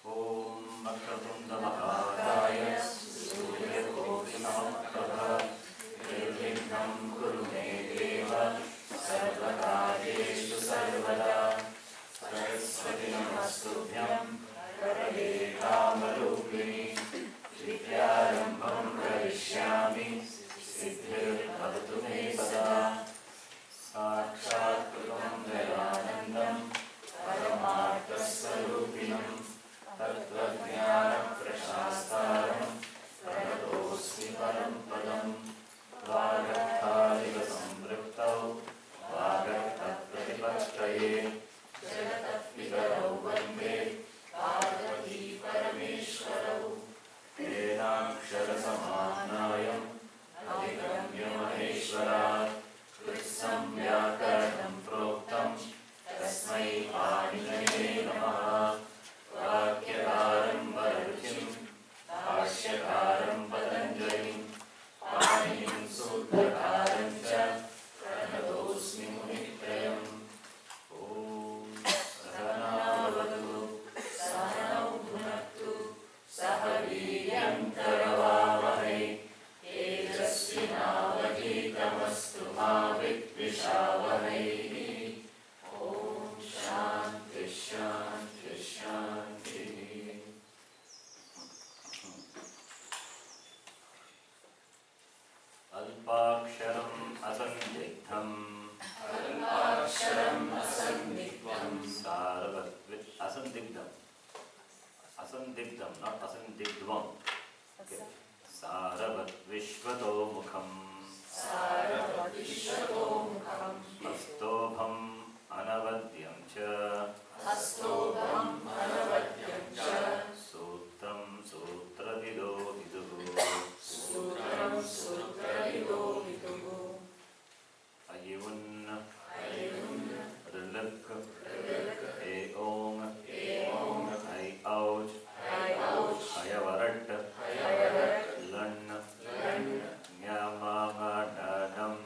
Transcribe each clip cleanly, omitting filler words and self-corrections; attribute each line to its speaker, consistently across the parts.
Speaker 1: Om Akratunda Mahakaya Surya Kovi Namaprabha Nirvignam Kuru Me Deva Sarvakaryeshu Sarvada Saraswati Namastubhyam Karade Kamalupini Vidyarambham Karishyami Siddhir Bhavatu Me Sada Sakshat Krutam Dayanandam Paramartha Sarupinam Tattvajnana Prashastaram Pranatosmi Parampadam Vagatthaliva Samvriptau Vagattat Pratipaktaye Jagatat Pitarau Vande Parvati Parameshwarau Tenakshara Samanayam Adhigamya Maheshwarat Kritsam Vyakaranam Proktam Tasmai Panijane Namaha Vakyakaram Vararuchim Bhashyakaram Patanjalim Paninim Sutrakaram Cha Pranatosmi Munitrayam Om Sahana Bhavatu Sahanau Bhunaktu Sahaviryam Karavavahe Tejasvinavadhitamastu ma Vidvishavahe Om Shanti Shanti Shanti. Alpaksharam asandigdham Alpaksharam asandigdham Saravat asandigdham Asandigdham, not asandigdhvam. Okay. Saravat Vishvato Mukham Saravat Vishvato Mukham Astobham Anavadyam Cha Astobham Anavadyam Cha Sutram Sutradido Viduhu Sutram Sutradido Viduhu Ayun Rilak Eong Ai Ouch Ayavarat Lan Nyamagadadam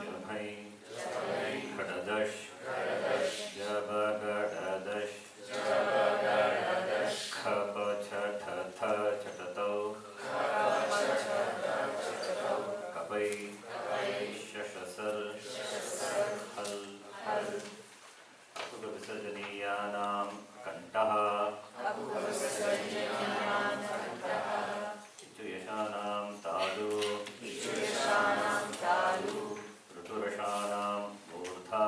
Speaker 1: Jabhai Kadadash Jabagadadash Kapachathatha Chatato Kapai Shashasar Hal Akuta Visarjaniyanam Kantaha Ichuyashanam Talu Ruturashanam Murdha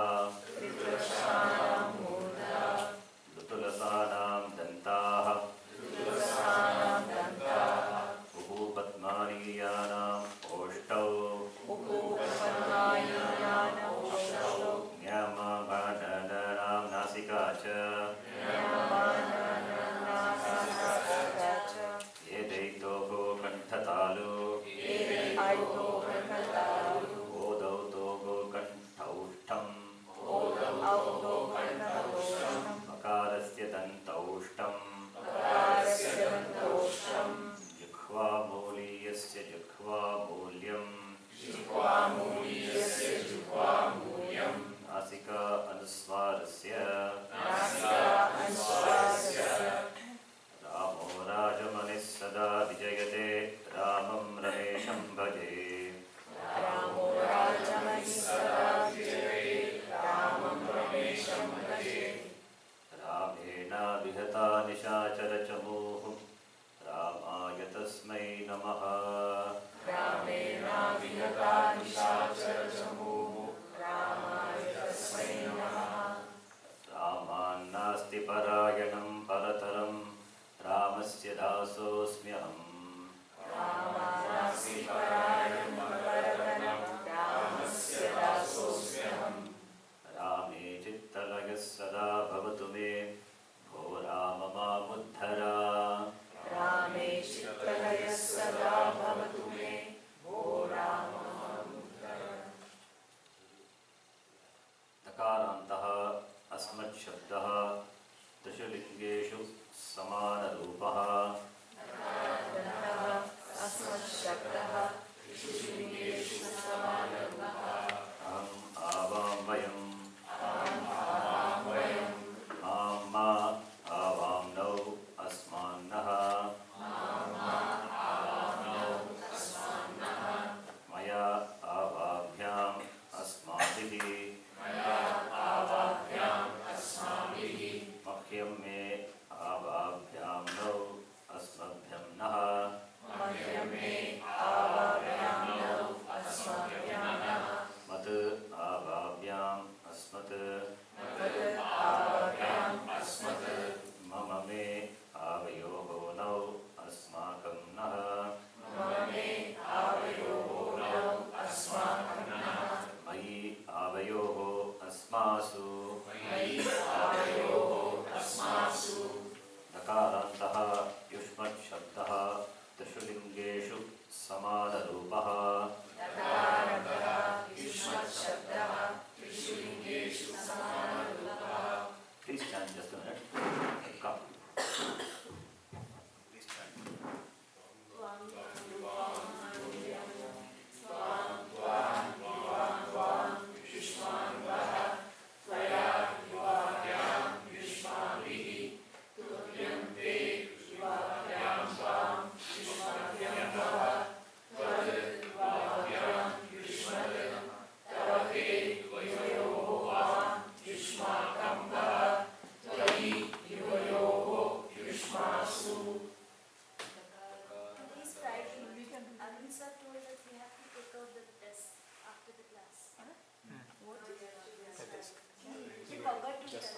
Speaker 1: Lutulasanam Dantaha Upupatmaniyanam Oshtau Nyamagadadam Nasikacha Yedaitogo Kantatalu Odautogo Kantaushtam Makarasya Dantaushtam Jikhva Muliyasya Jikhva Mulyam Nasika Anuswarasya Ramo Rajamanis Sada Vijayate Ramam Ramesham Bhaje Ramena Vihata Nishachara Chamuh Ramaya Tasmai Namaha Raman Nasti Parayanam Parataram Ramasya Dasosmyaham Rame Chittalaya Sada Bhavatu Me Bho Rama Mamuddhara
Speaker 2: Rame Chittalaya Sada Bhavatu Me Bho Rama Mamuddhara.
Speaker 1: Takarantaha Asmat Shabdaha Trishulingeshu Samanarupaha
Speaker 2: Takarantaha Asmat Shabdaha Trishulingeshu Samanarupaha
Speaker 1: Aham Avam Vayam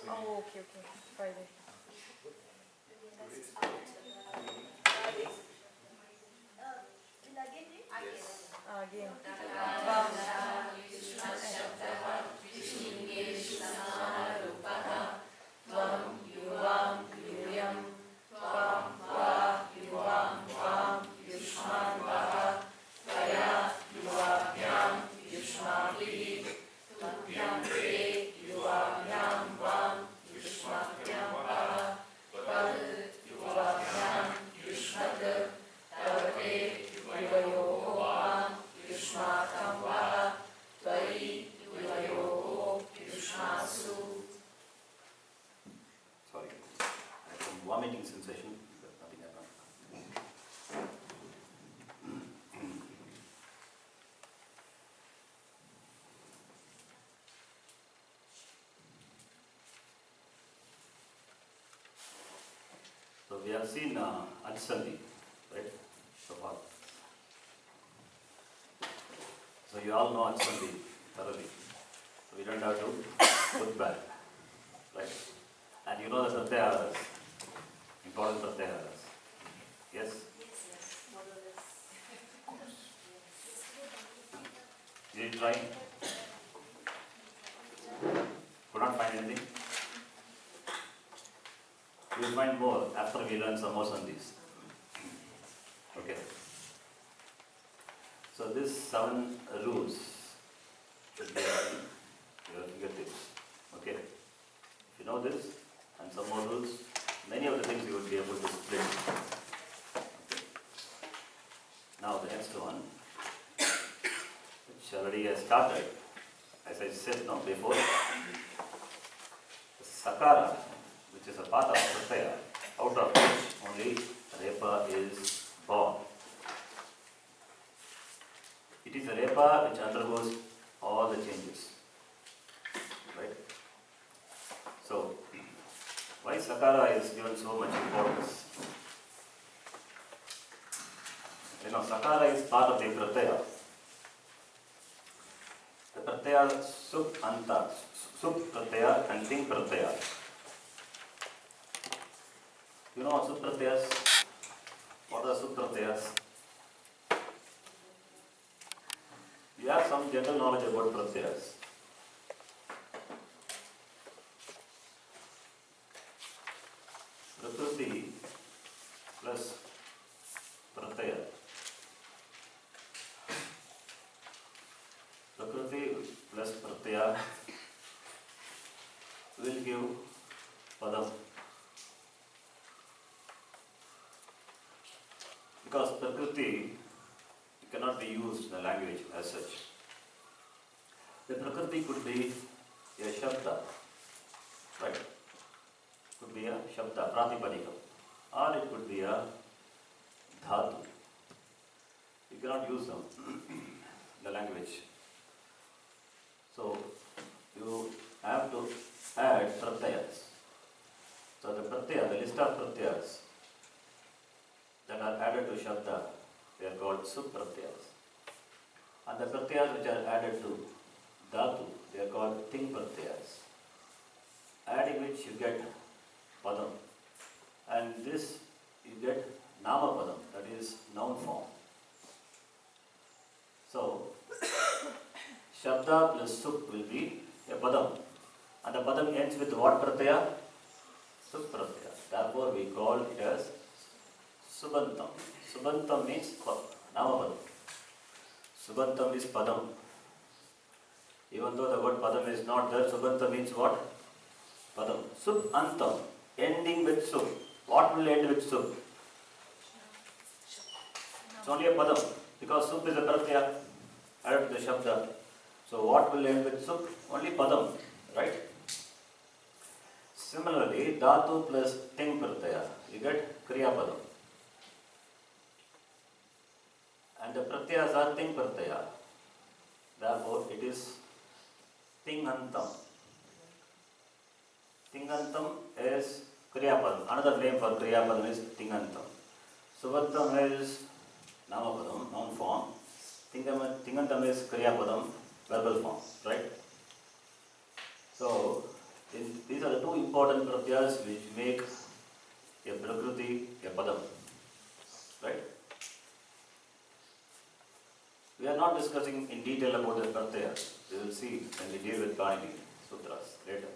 Speaker 2: Oh, okay. Friday. Again. Tvam yuvam yuyam tvam va yuvam tvam yushmantah taya yuvabhyam yushmaभिः tuvyam te yuvabhyam vam yushmavyam va vad yuvabhyam yushmat tavate yuvayoho vam yushmakam va tvayi yuvayoho yushmasu.
Speaker 1: Sorry, I had some vomiting sensation, but nothing happened. So we have seen Ansandi, right, so far. So you all know Ansandi thoroughly. So we don't have to look back, right? And you know the pratyaharas, important pratyaharas. Yes? Did you try? Could not find anything? We will find more after we learn some more sandhis. Okay. So these 7 rules should be on your fingertips. Okay. If you know this and some more rules, many of the things you will be able to split. Okay. Now the next one, which already has started, as I said before, the sakara, which is a part of pratyaya, out of which only repa is born. It is a repa which undergoes all the changes. Right? So, why sakara is given so much importance? Sakara is part of the pratyaya. The pratyaya sup anta, sup pratyaya and ting pratyaya. You know sup pratyayas? What are sup pratyayas? You have some general knowledge about pratyayas. Prakriti plus pratyaya. Prakriti plus pratyaya will give padam. Because Prakriti cannot be used in the language as such. The Prakriti could be a Shabda, right? Could be a Shabda, Pratipadika, or it could be a Dhatu. You cannot use them in the language. So you have to add pratyayas. So the pratyaya, the list of pratyayas that are added to Shabda, they are called supratyayas. And the pratyayas which are added to Dhatu, they are called ting pratyayas. Adding which you get padam. And this you get nama padam, that is noun form. So, Shabda plus sup will be a padam. And the padam ends with what pratyaya? Supratyaya. Therefore we call it as Subantam. Subantam means Namapadam. Subantam is Padam. Even though the word Padam is not there, Subantam means what? Padam. Subantam, ending with Sub. What will end with Sub? It's only a Padam, because Sub is a Pratyaya added to the Shabda. So what will end with Sub? Only Padam, right? Similarly, Dhatu plus Ting Pratyaya, you get Kriya Padam. And the pratyayas are ting pratyaya. Therefore, it is tingantam. Tingantam is kriyapadam. Another name for kriyapadam is tingantam. Subantam is namapadam, noun form. Tingantam is kriyapadam, verbal form. Right? So, These are the two important pratyas which make a prakriti a padam. Right? We are not discussing in detail about the pratyas. We will see when we deal with Panini Sutras later.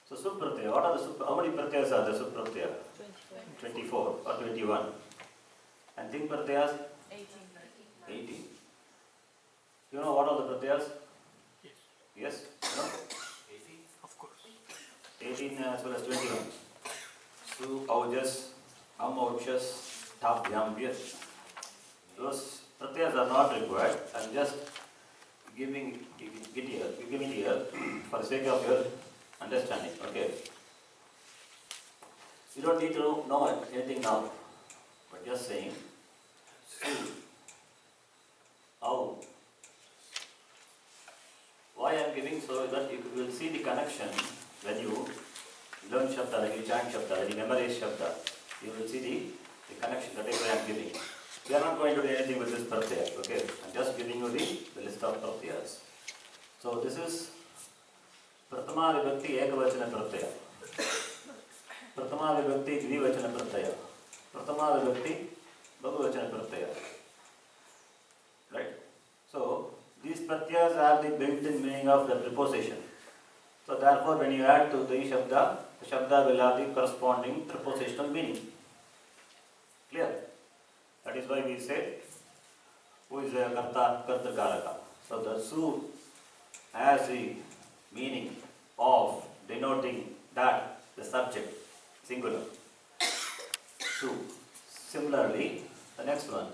Speaker 1: So Supratyaya, what are the how many pratyas are there? Supratyaya? 24 or 21. And Ting pratyas? 18. You know what are the pratyas? Yes? You know?
Speaker 3: 18, of course.
Speaker 1: 18 as well as 21. Su, Aujas, Auchas, Tap, Yam, Yes. Those pratyas are not required. I'm just giving it here for the sake of your understanding. Okay. You don't need to know anything now, but just saying, Su, Au. Why I am giving so that you will see the connection when you learn Shabda, when you chant Shabda, when you memorize Shabda, you will see the connection. That is why I am giving. We are not going to do anything with this pratyaya, okay? I am just giving you the list of pratyayas. So this is Pratama Vibhakti Ekavachana pratyaya, Pratama Vibhakti Dvivachana pratyaya, Pratama Vibhakti Bahuvachana pratyaya. Right? So these pratyayas have the built-in meaning of the preposition. So therefore when you add to the Shabda will have the corresponding prepositional meaning. Clear? That is why we say, who is a Karta, Kartakaraka. So the Su has the meaning of denoting that, the subject, singular. Su. Similarly, the next one,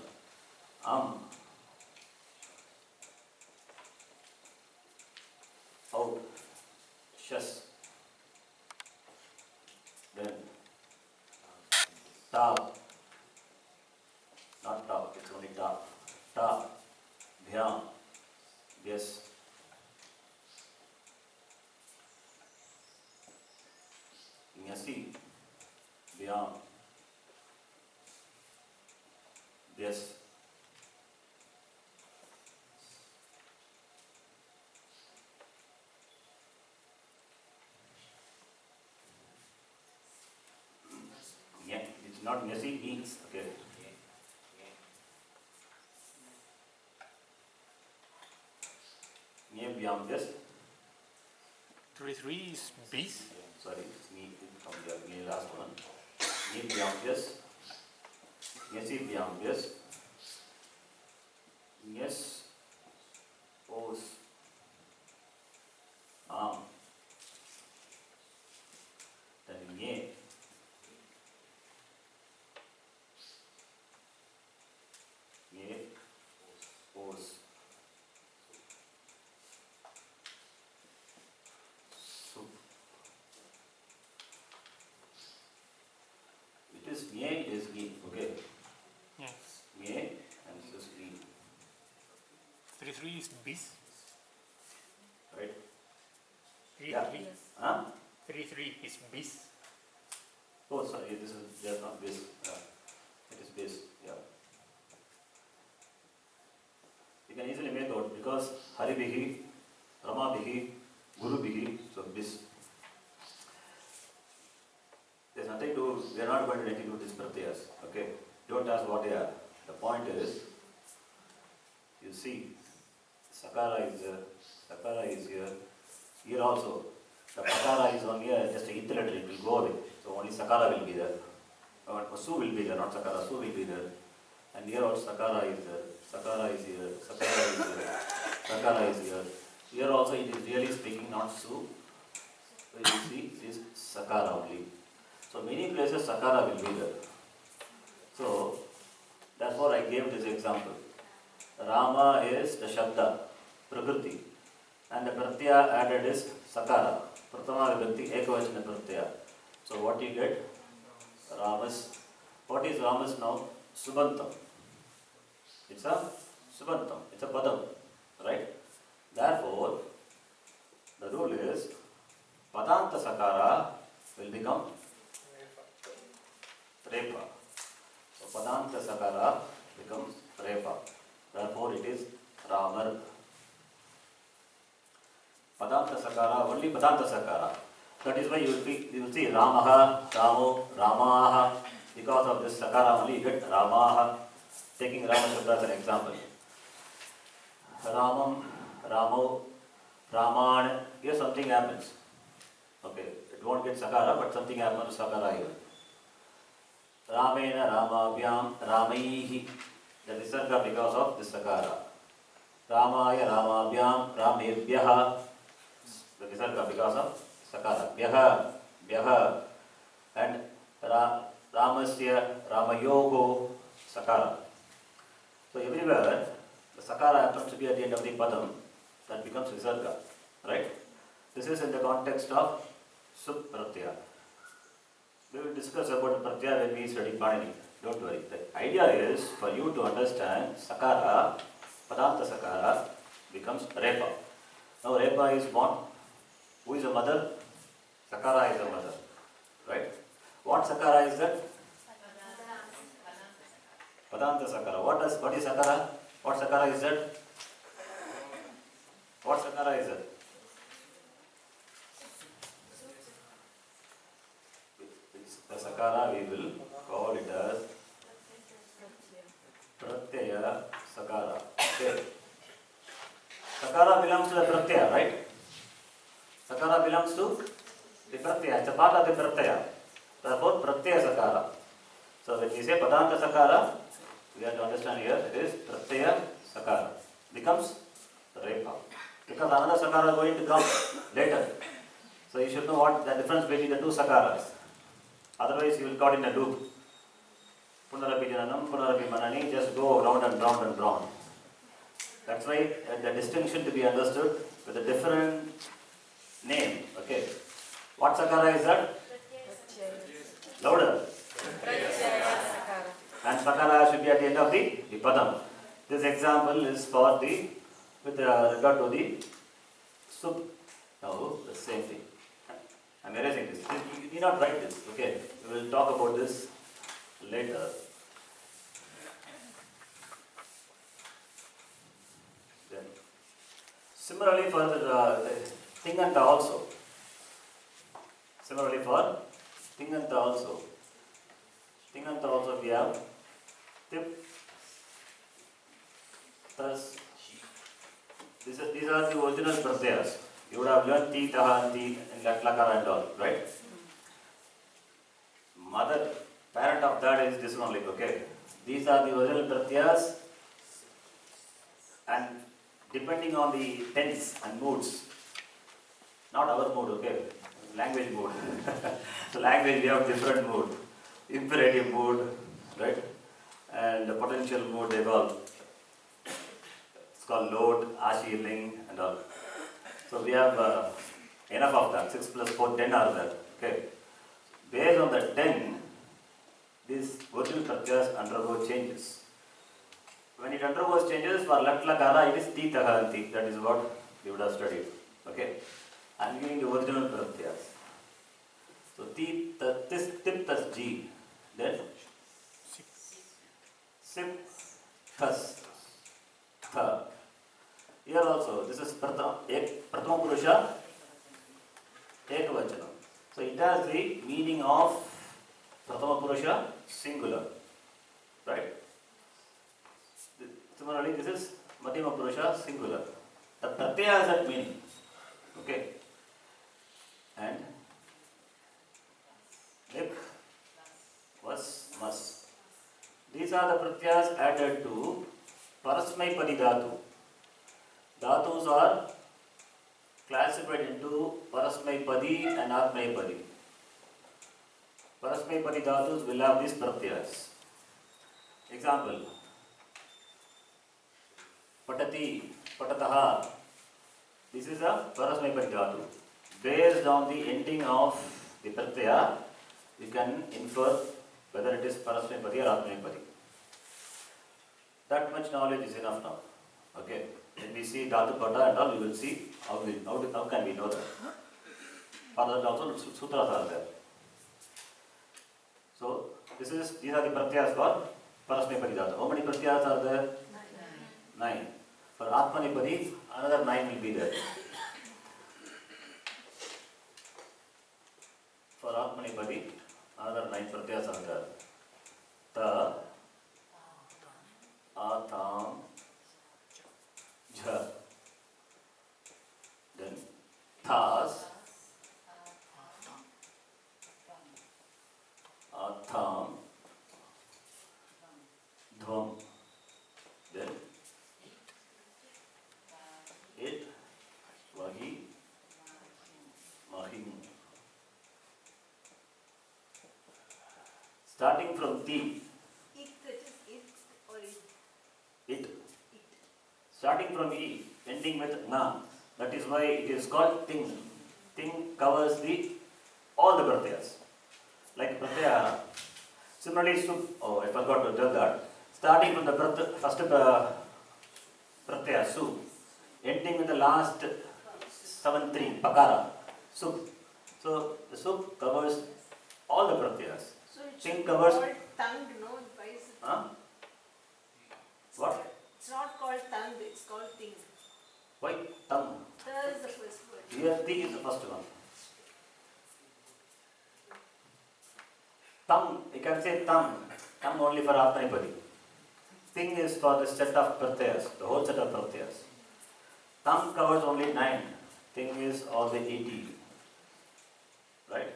Speaker 1: Out, Shas. Then, Ta. Not Ta, it's only Ta. Ta, Bhyam, Yes. Nyasi, Bhyam, Yes. It's not Nyasi, means, okay. Bhyam, Yes.
Speaker 3: 33 is bis.
Speaker 1: Sorry, it's me from the last one. Bhyam, Yes. Nyasi, Bhyam, Yes. Yes. Os. Then Nye. Nye. Os. Sup. It is Nye, it is Gi. Okay.
Speaker 3: Yes.
Speaker 1: Nye and this is Gi.
Speaker 3: 33 is bis.
Speaker 1: Right?
Speaker 3: 33.
Speaker 1: Yeah. Huh?
Speaker 3: 33 is bis.
Speaker 1: Oh, sorry, this is just not this. It is this. Yeah. You can easily make out because Hari Bihi, Rama Bihi, Guru Bihi, so this. There's nothing to, we are not going to anything to do these pratyayas. Okay? Don't ask what they are. The point is, you see, Sakara is there, Sakara is here. Here also, the Pakara is on here, just a letter, it will go away. So only Sakara will be there. Su will be there, not Sakara, Su will be there. And here also Sakara is there, Sakara is here, Sakara is here, Sakara is here. Here also it is really speaking not Su. So you see, it is Sakara only. So many places Sakara will be there. So therefore I gave this example. Rama is the Shabda, Prakriti. And the pratyaya added is Sakara. Pratama Vibhakti Ekavachana pratyaya. So what you get? Ramas. What is Ramas now? Subantam. It's a Subantam. It's a Padam. Right? Therefore, the rule is Padanta Sakara will become Repa. So Padanta Sakara becomes Repa. Therefore it is Ramar. Padanta Sakara, only Padanta Sakara. That is why you will see Ramaha, Ramo, Ramaha. Because of this Sakara only you get Ramaha. Taking Rama Shabda as an example. Ramam, Ramo, Raman. Here something happens. Okay, it won't get Sakara, but something happens to Sakara here. Ramena, Ramabhyam, Ramaihi. The Visarga because of this Sakara. Ramaya, Ramabhyam, Ramebhyaha. The Visarga because of Sakara. Bhyaha, Bhyaha. And Ramasya, Ramayogo, Sakara. So everywhere, the Sakara happens to be at the end of the Padam. That becomes Visarga. Right? This is in the context of Sup Pratyaya. We will discuss about Pratyaya when we study Panini. Don't worry. The idea is for you to understand Sakara, Padanta Sakara becomes Repa. Now Repa is born. Who is a mother? Sakara is a mother. Right? What Sakara is that? Padanta Sakara. What is Sakara? What Sakara is that? What Sakara is that? The Sakara we will call it as Pratyaya Sakara. Okay. Sakara belongs to the Pratyaya, right? Sakara belongs to the Pratyaya. It's a part of the Pratyaya. Therefore, Pratyaya Sakara. So when we say Padanta Sakara, we have to understand here it is Pratyaya Sakara. Becomes Repa. Because another Sakara is going to come later. So you should know what the difference between the two Sakaras. Otherwise you will caught in a loop. Punarapi Jananam, Punarapi Manani, just go round and round and round. That's why the distinction to be understood with a different name. Okay. What Sakara is that? Louder. And Sakara should be at the end of the Padam. This example is for the, with regard to the Sup. Now, the same thing. I'm erasing this. You need not write this, okay? We will talk about this later. Then, similarly for the Tinganta also. Similarly for Tinganta also. Tinganta also we have Tip, thus, these are the original pratyayas. You would have learned Ti, Taha, and Ti, and Laklakara and all, right? Mother, parent of that is this only, okay? These are the original pratyayas, and depending on the tense and moods, not our mood, okay? Language mood. So language we have different mood. Imperative mood, right? And the potential mood they call. It's called load, ashirling and all. So we have enough of that. 6 plus 4, 10 are there. Okay. Based on the 10, these original pratyayas undergo changes. When it undergoes changes, for Lat Lakara, it is Ti Taha and Ti. That is what we would have studied. Okay. I'm giving the original pratyayas. So Ti, this Tip, tas G. Then Sip, Thas, Tha. Here also, this is Prathama Purusha, Ekavachanam. So it has the meaning of Prathama Purusha, singular. Right? Similarly, this is Madhyama Purusha, singular. The Pratyaya has that meaning. Okay? And Lik was must. These are the Pratyayas added to Parasmaipadi Dhatu. Dhatus are classified into Parasmaipadi and Atmaipadi. Parasmaipadi Dhatus will have these pratyayas. Example, Patati, Patataha. This is a Parasmaipadi Dhatu. Based on the ending of the pratyaya, you can infer whether it is Parasmaipadi or Atmaipadi. That much knowledge is enough now. Okay. When we see Dhatu Pata and all, we will see how can we know that. For that also sutras are there. So these are the pratyayas for Parasmaipadi Dhatu. How many pratyayas are there? 9. For Atmanipadi, another 9 will be there. many padi? Another 9 pratyas are there. Ta, atam, ja. Then thas, atham, dhvam. Then it, vahi, mahim. Starting from ti,
Speaker 2: It, that is it or it.
Speaker 1: it. Starting from e, ending with na. That is why it is called ting. Ting covers all the pratyas. Like pratyaya. Similarly, oh, I forgot to tell that. Starting from the first pratyaya, su, ending with the last 7-3, pakara, sup. So the sup covers all the pratyas.
Speaker 2: So it
Speaker 1: Ting
Speaker 2: should
Speaker 1: covers.
Speaker 2: be called tongue, no? Why is it?
Speaker 1: Huh? What?
Speaker 2: It's not called tongue, it's called thing.
Speaker 1: Why? Tongue.
Speaker 2: There is the first word.
Speaker 1: Here, ti is the first one. Tongue, you can say tongue. Tongue only for Atmanipadi. Thing is for the set of pratyas, the whole set of pratyas. Tongue covers only 9. Thing is all the 80. Right?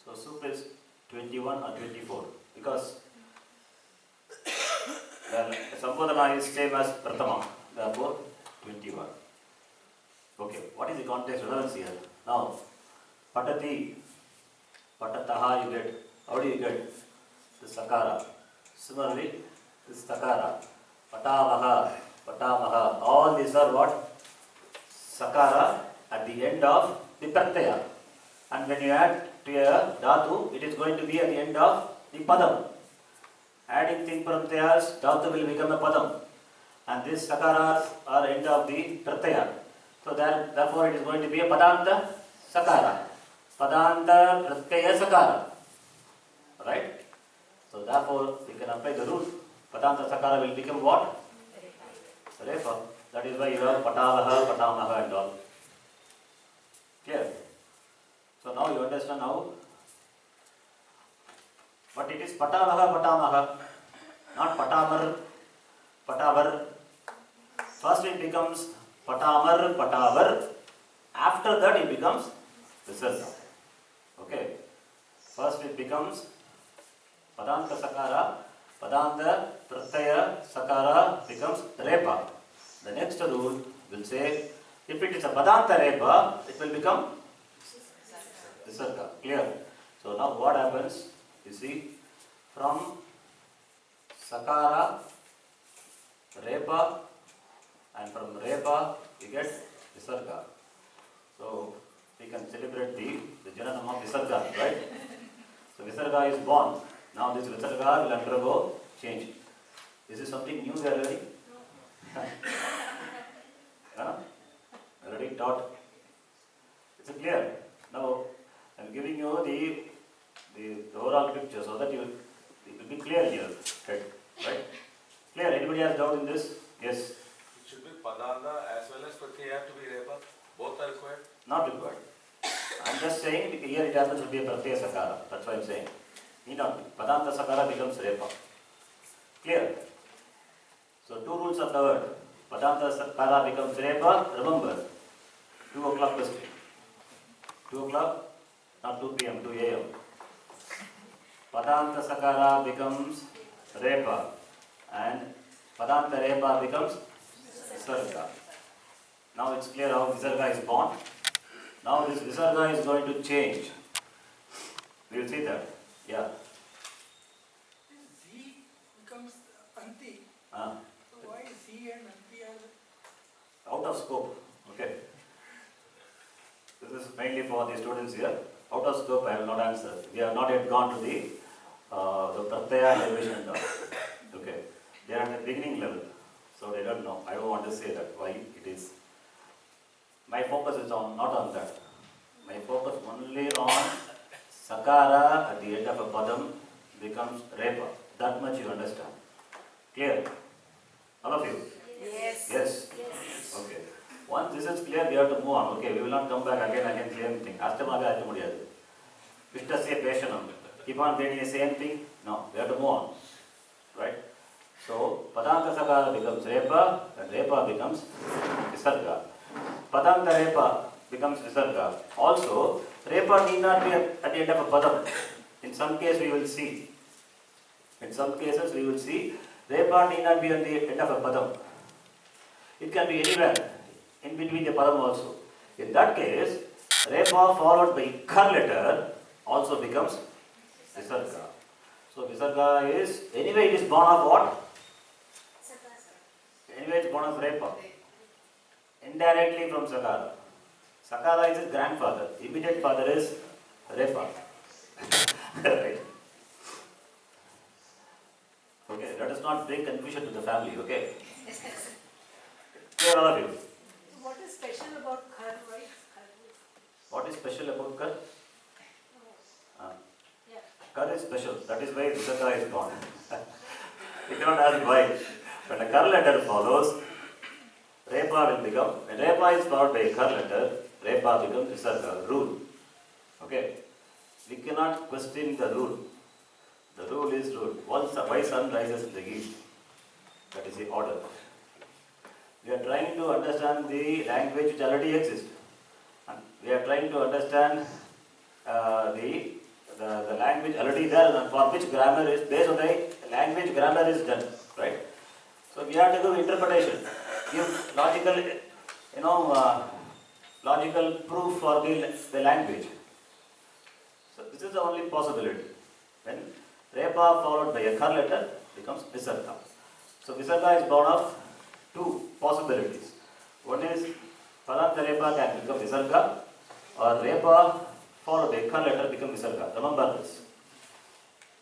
Speaker 1: So sup is 21 or 24. Because well, Sambodhana is same as Pratama. Therefore, 21. Okay, what is the context relevance here? Now, patati, patataha you get. How do you get? The sakara. Similarly, this sakara. Patavaha, patamaha. All these are what? Sakara at the end of the pratyaya. And when you add to a dhatu, it is going to be at the end of the padam. Adding thing pratyayas, dhatu will become a padam. And these sakaras are end of the pratyaya. So therefore it is going to be a padanta sakara. Padanta pratyaya sakara. Right? So therefore we can apply the rule. Padanta sakara will become what? Repa. That is why you have patavaha, patamaha and all. Clear? So now you understand how? But it is patavaha, patamaha. Not patamar, patavar. First it becomes patamar, patavar. After that it becomes visarga. Okay. First it becomes padanta sakara, padanta pratyaya sakara becomes repa. The next rule will say, if it is a padanta repa, it will become visarga. Clear? So now what happens? You see, from sakara, repa, and from repa we get visarga. So we can celebrate the jananam of visarga, right? So visarga is born. Now this visarga will undergo change. Is this something new we are learning? Huh? Already taught. It's clear. Now I am giving you the overall picture so that it will be clear here. Right? Clear? Anybody has doubt in this? Yes.
Speaker 4: It should be padanta as well as pratyaya have to be repa. Both are required.
Speaker 1: Not required. I am just saying because here it happens to be a pratyaya sakara. That's why I am saying. Need not be. Padanta sakara becomes repa. Clear? So two rules of the word. Padanta sakara becomes repa. Remember, 2 o'clock question. 2 o'clock, not 2 p.m., 2 a.m. Padanta sakara becomes repa. And padanta repa becomes visarga. Now it's clear how visarga is born. Now this visarga is going to change. We will see that. Yeah.
Speaker 5: Z becomes Anti.
Speaker 1: Ah.
Speaker 5: So why Z and Anti are
Speaker 1: Out of scope. Okay. This is mainly for the students here. Out of scope, I will not answer. We have not yet gone to the pratyaya derivation now. Okay. They are at the beginning level. So they don't know. I don't want to say that why it is. My focus is not on that. My focus only on sakara at the end of a padam becomes repa. That much you understand. Clear? All of you?
Speaker 2: Yes.
Speaker 1: Yes? Okay. Once this is clear, we have to move on. Okay, we will not come back again, same thing. Ashtamaga, Vishtasya Peshanam. Keep on getting the same thing? No, we have to move on. Right? So, Padanta Sakara becomes Repa and Repa becomes Visarga. Padanta Repa becomes Visarga. Also, Repa need not be at the end of a Padam. In some cases we will see. In some cases we will see Repa need not be at the end of a Padam. It can be anywhere in between the Padam also. In that case, Repa followed by Kar letter also becomes Visarga. So Visarga is, anyway it is born of what? Anyway it is born of Repa. Indirectly from Sakara. Sakara is his grandfather. Immediate father is Repa. Right? Okay, let us not bring confusion to the family, okay? Clear all of you?
Speaker 2: What is special about Khar, right? Khar.
Speaker 1: What is special about Kar?
Speaker 2: Yeah.
Speaker 1: Kar is special. That is why Visarga is born. You cannot ask why. When a Kar letter follows, Repa will become, when Repa is followed by a Kar letter, Repa becomes Visarga, rule. Okay? We cannot question the rule. The rule is rule. Once why sun rises in the east, that is the order. We are trying to understand the language which already exists. And we are trying to understand the language already there and for which grammar is based on the language grammar is done, right? So we have to do interpretation, give logical, logical proof for the language. So this is the only possibility. When Repa followed by a Kar letter becomes Visarga. So Visarga is born of two possibilities. One is Padanta Repa can become Visarga or Repa followed by a Kar letter become Visarga. Remember this.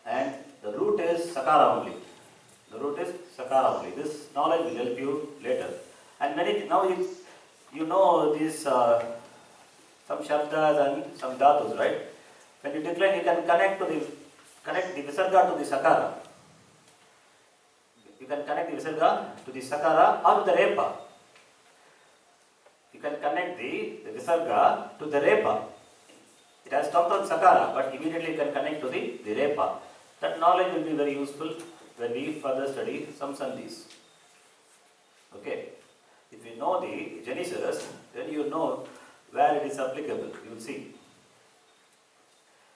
Speaker 1: And the root is Sakara only. The root is Sakara only. This knowledge will help you later. And now you know these some Shabdas and some Dhatus, right? When you decline, you can connect the Visarga to the Sakara. You can connect the Visarga to the Sakara or to the Repa. You can connect the Visarga to the Repa. It has come from Sakara, but immediately you can connect to the Repa. That knowledge will be very useful when we further study some sandhis. Okay. If you know the genesis, then you know where it is applicable. You will see.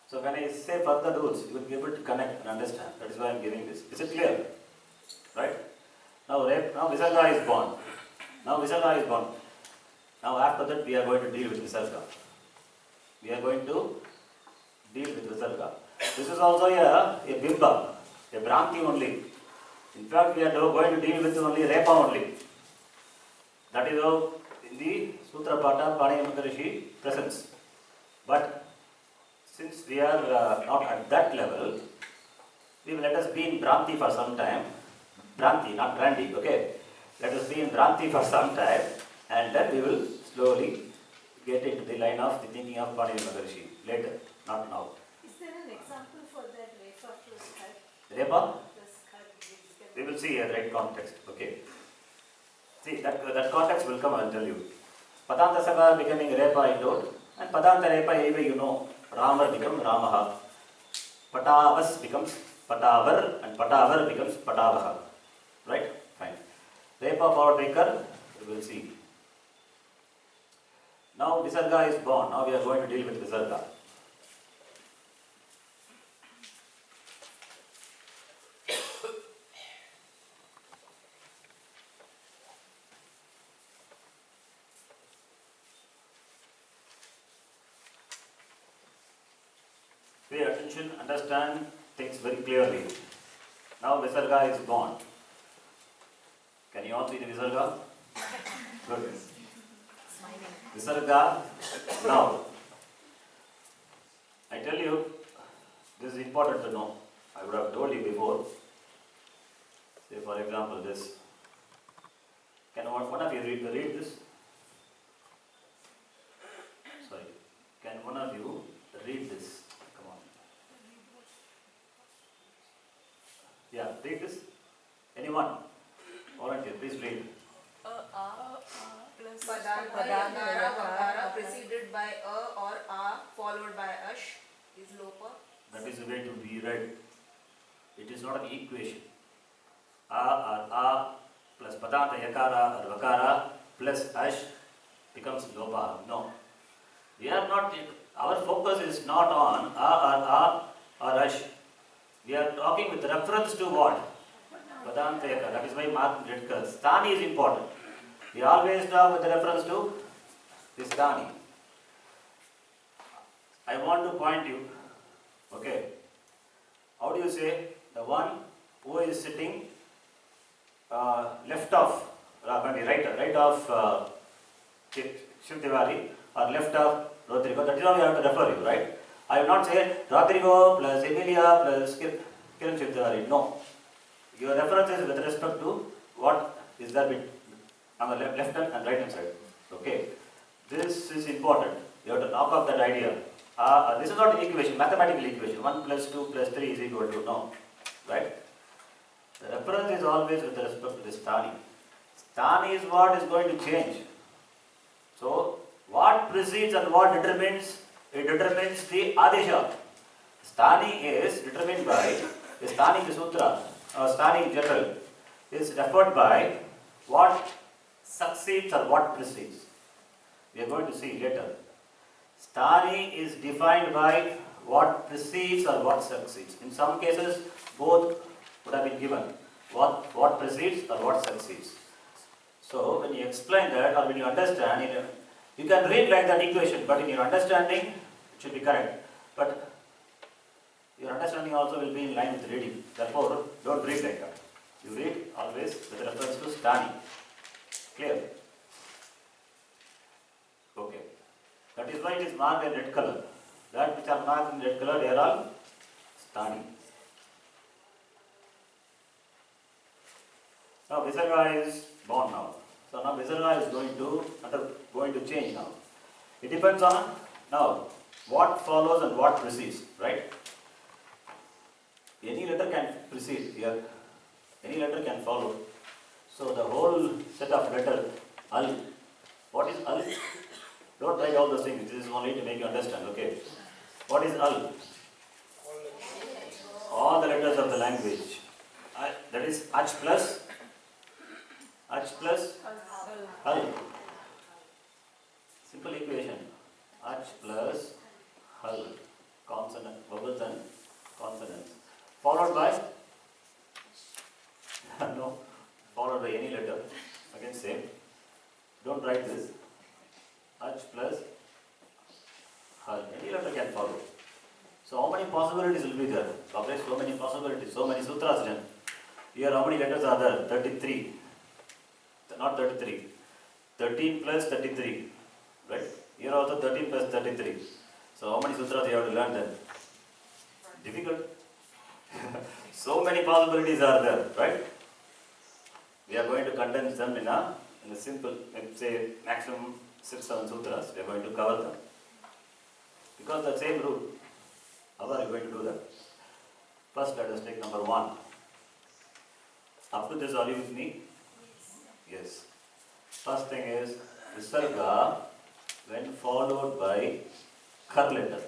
Speaker 1: So when I say further rules, you will be able to connect and understand. That is why I am giving this. Is it clear? Right? Now Visarga is born. Now Visarga is born. Now after that we are going to deal with Visarga. We are going to deal with Visarga. This is also a Bimba, a Bhranti only. In fact, we are going to deal with only Repa only. That is how in the Sutra Pata Paniyamaka Rishi presents. But since we are not at that level, we will let us be in Bhranti for some time. Bhranti, not Brandy, okay? Let us be in Bhranti for some time and then we will slowly get into the line of the thinking of Paniyamaka Rishi later, not now.
Speaker 2: Is there an example for that Repa plus Khar?
Speaker 1: Repa?
Speaker 2: Plus Khar.
Speaker 1: We will see a right context, okay? See, that context will come, I will tell you. Padanta Sakara becoming Repa I told, and Padanta Repa anyway you know, Ramar becomes Ramaha. Patavas becomes Patavar and Patavar becomes Patavaha. Right? Fine. Repa followed by Kar, we will see. Now Visarga is born. Now we are going to deal with Visarga. Pay attention, understand things very clearly. Now Visarga is born. Can you all see the Visarga? Good. Visarga, now. I tell you, this is important to know. I would have told you before. Say for example this. Can one of you read this? Sorry. Can one of you read this? Come on. Yeah, read this. Anyone? Volunteer, please read.
Speaker 6: Padanta Vakara preceded by a or a followed by ash
Speaker 5: is lopa.
Speaker 1: That is the way to be read. It is not an equation. A or A plus Padanta Yakara or Vakara plus Ash becomes Lopa. No. We are not, our focus is not on A or Ash. We are talking with reference to what? Padanta Yakara. That is why mark red color. Stani is important. We always talk with reference to this Stani. I want to point you, okay, how do you say the one who is sitting left of, maybe right of Shiv Tiwari or left of Rodrigo, that is how you have to refer you, right? I will not say Rodrigo plus Emilia plus Kiran Shiv Tiwari, no. Your reference is with respect to what is there on the left hand and right hand side, okay? This is important, you have to knock off that idea. This is not an equation, mathematical equation, 1 plus 2 plus 3 is equal to, no, right? The reference is always with respect to this Stani. Stani is what is going to change. So, what precedes and what determines? It determines the Adesha. Stani is determined by, the Stani in the Sutra, or Stani in general, is referred by what succeeds or what precedes. We are going to see later. Stani is defined by what precedes or what succeeds. In some cases, both would have been given. What precedes or what succeeds. So, when you explain that or when you understand, you can read like that equation, but in your understanding, it should be correct. But your understanding also will be in line with reading. Therefore, don't read like that. You read always with reference to Stani. Clear? Okay. That is why it is marked in red color. That which are marked in red color, they are all Stani. Now Visarga is born now. So now Visarga is going to change now. It depends on now what follows and what precedes, right? Any letter can precede here. Any letter can follow. So the whole set of letters, Al. What is Al? Don't write all those things. This is only to make you understand, okay? What is Al? All the letters of the language. That is H plus Al. Simple equation. H plus Al. Consonant, vowels and consonants. Followed by no. Followed by any letter. Again same. Don't write this. H plus Hal. Any letter can follow. So how many possibilities will be there? Publish so many possibilities, so many sutras done. Here how many letters are there? 33. Not 33. 13 plus 33. Right? Here also 13 plus 33. So how many sutras you have to learn then? Difficult. So many possibilities are there, right? We are going to condense them in a simple, let's say maximum 6-7 sutras. We are going to cover them. Because the same rule. How are you going to do that? First let us take number 1. Up to this, are you with me? Yes. First thing is Visarga when followed by Khar letter.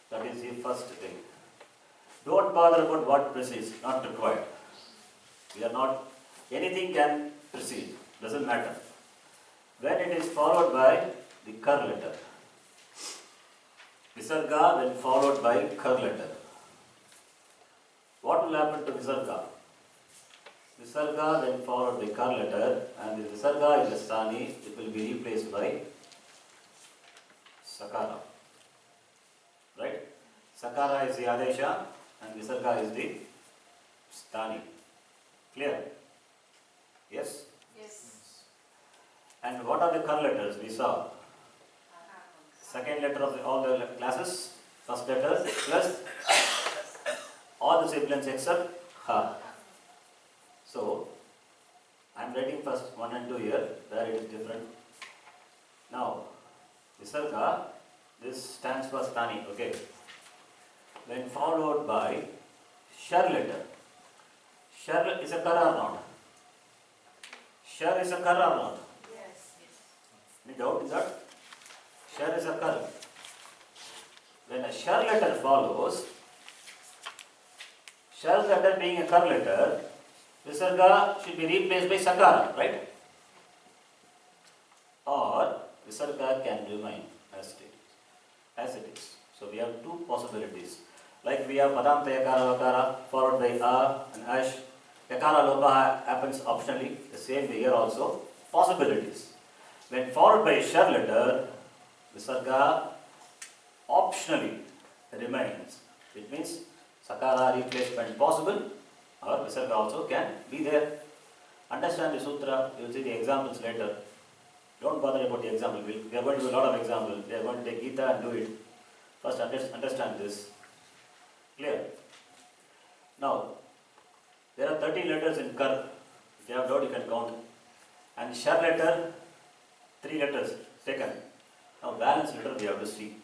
Speaker 1: That is the first thing. Don't bother about what precedes, not required. We are not, anything can precede, doesn't matter. When it is followed by the Khar letter. Visarga when followed by Khar letter. What will happen to Visarga? Visarga when followed by Khar letter, and the Visarga is the Stani, it will be replaced by Sakara. Right? Sakara is the Adesha and Visarga is the Stani. Clear? Yes?
Speaker 2: Yes.
Speaker 1: And what are the Khar letters? We saw second letter of all the classes, first letter plus all the sibilants except Ha. So, I am writing first 1 and 2 here, where it is different. Now, Visarga, this stands for Stani, okay. When followed by Shar letter. Shar is a Kar or not? Shar is a Kar or not?
Speaker 2: Yes.
Speaker 1: Any doubt in that? Shar is a Kar. when a shar letter follows, shar letter being a kar letter, visarga should be replaced by sakara, right? Or visarga can remain as it is. So we have two possibilities. Like we have padanta yakara vakara followed by a and ash. Yakara lopa happens optionally. The same way here also. Possibilities. When followed by shar letter, visarga optionally remains. It means sakara replacement possible, or visarga also can be there. Understand the sutra. You will see the examples later. Don't bother about the example. We are going to do a lot of examples. We are going to take Gita and do it. First understand this. Clear? Now, there are 13 letters in Kar. If you have doubt, you can count. And Shar letter, 3 letters taken. Now, balance letter we have to see.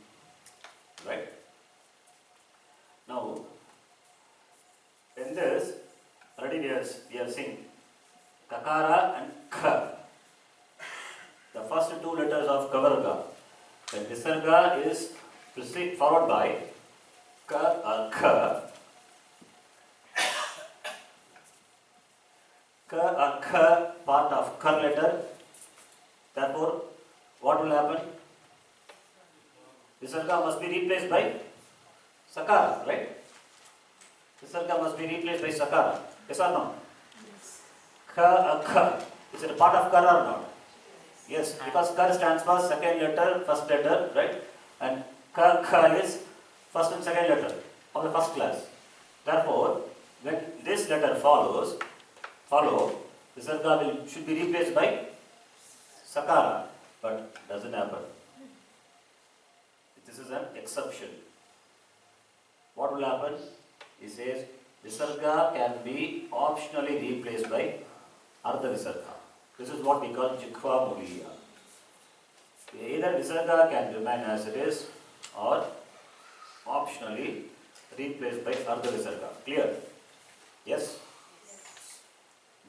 Speaker 1: Right? Now, in this, already we have seen Kakara and Kha. The first 2 letters of Kavarga. When Visarga is followed by Ka or Kha. Ka or Kha part of Kar letter. Therefore, what will happen? Visarga must be replaced by Sakara, right? Visarga must be replaced by Sakara. Yes or no?
Speaker 2: Yes.
Speaker 1: Ka or Kha. Is it a part of Kar or not? Yes, because Kar stands for second letter, first letter, right? And Kha is first and second letter of the first class. Therefore, when this letter follow, Visarga should be replaced by Sakara, but doesn't happen. This is an exception. What will happen? He says Visarga can be optionally replaced by Ardha Visarga. This is what we call Jikva Muliya. Either Visarga can remain as it is or optionally replaced by Ardha Visarga. Clear? Yes?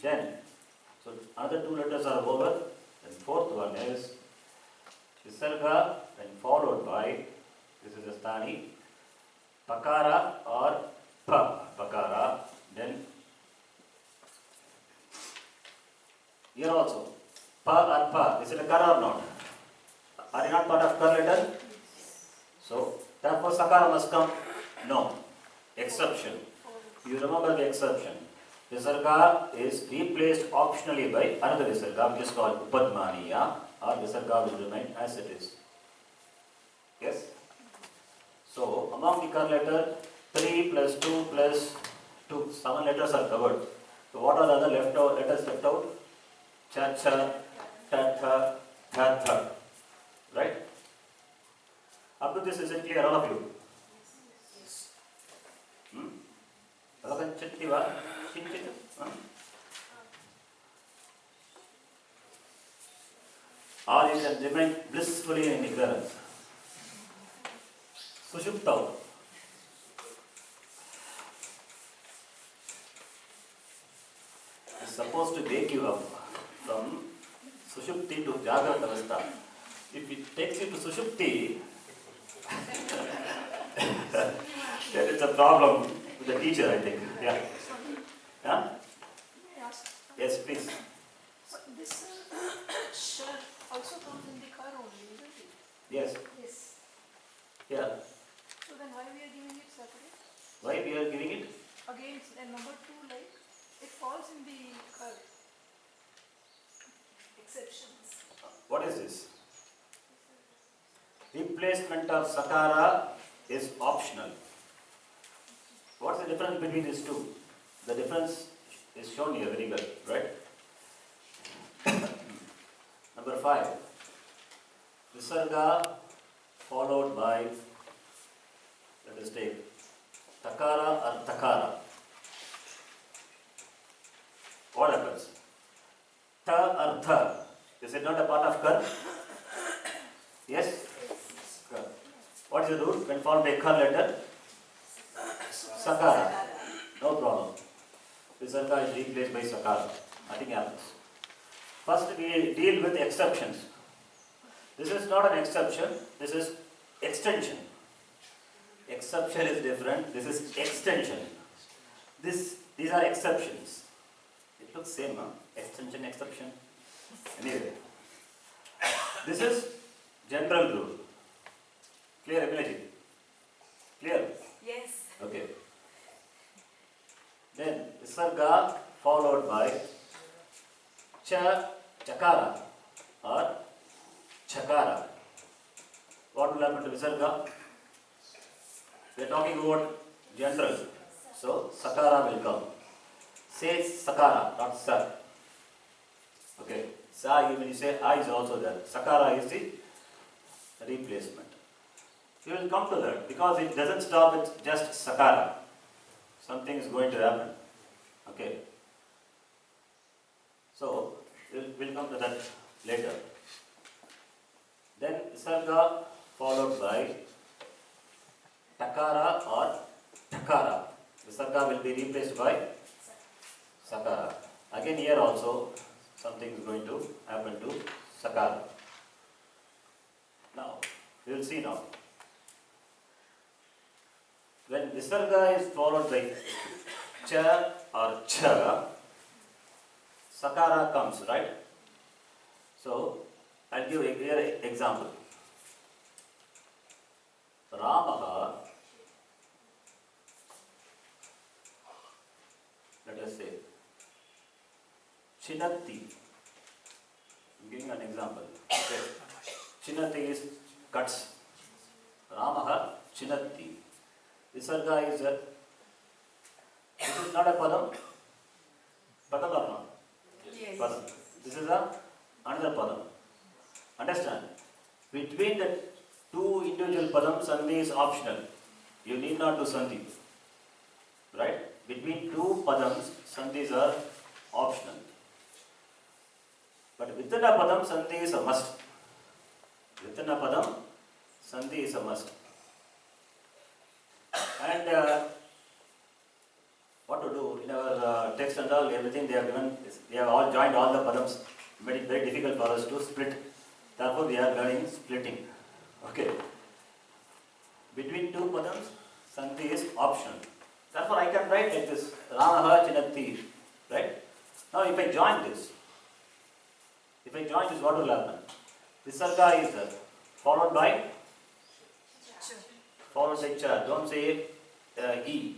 Speaker 1: Then, so other 2 letters are over. And fourth one is Visarga and followed by, this is a Sthani, Pakara or Pa. Pakara. Then here also, Pa or Pa. Is it a Kar or not? Are you not part of Kar letter? So, therefore Sakara must come? No. Exception. You remember the exception. Visarga is replaced optionally by another Visarga, which is called Upadmaniya, or Visarga will remain as it is. Yes? So, among the Kar letter, 3 plus 2 plus 2, 7 letters are covered. So, what are the other letters left out? Cha, cha, ta, tha, tha, tha. Right? Up to this, is it clear, all of you? Or you can remain blissfully in ignorance. Sushupta. Is supposed to wake you up from Sushupti to Jagrata Avastha. If it takes you to Sushupti, there is a problem with the teacher, I think. Yeah. Huh? Yes, please.
Speaker 2: So this shar also comes in the car only, isn't it?
Speaker 1: Yes.
Speaker 2: Yes.
Speaker 1: Yeah.
Speaker 2: So then why we are giving it separate?
Speaker 1: Why we are giving it?
Speaker 2: Again, number 2, like, it falls in the car. Exceptions.
Speaker 1: What is this? Replacement of Sakara is optional. What's the difference between these two? The difference is shown here very well, right? Number 5. Visarga followed by, let us take Takara or Takara. What happens? Ta or Tha. Is it not a part of Kar? Yes? Kar. What is the rule when followed by Kar letter? Sakara. No problem. Visarga is replaced by Sakara. Nothing happens. First we deal with exceptions. This is not an exception, this is extension. exception is different. This is extension. These are exceptions. It looks same, huh? Extension, exception. Anyway, this is general rule. Clear, Emilaji? Clear?
Speaker 2: Yes.
Speaker 1: Okay. Then Visarga followed by Chakara or Chakara. What will happen to Visarga? We are talking about general. So Sakara will come. Say Sakara, not Sa. Okay. Sa, when you say I is also there. Sakara is the replacement. We will come to that because it doesn't stop with just Sakara. Something is going to happen. Okay. So we'll come to that later. Then Visarga followed by Takara or Takara. Visarga will be replaced by Sakara. Again here also something is going to happen to Sakara. Now, we will see now. When Visarga is followed by Cha or Cha, Sakara comes, right? So, I'll give a clear example. Ramaha, let us say, Chinatti. I'm giving an example. Okay. Chinatti is cuts. Ramaha, Chinatti. Visarga is a, this is not a padam. Padam or not?
Speaker 2: Yes.
Speaker 1: Padam. This is another padam. Understand? Between the two individual padams, sandhi is optional. You need not do sandhi. Right? Between two padams, sandhis are optional. But within a padam, sandhi is a must. Within a padam, sandhi is a must. And what to do in our text and all, everything they have given, we have all joined all the padams, made it very difficult for us to split. Therefore, we are learning splitting. Okay. Between two padams, sandhi is optional. Therefore, I can write like this, Ramaha Chinatti. Right? Now, if I join this, what will happen? Visarga is followed by cha. Don't say E.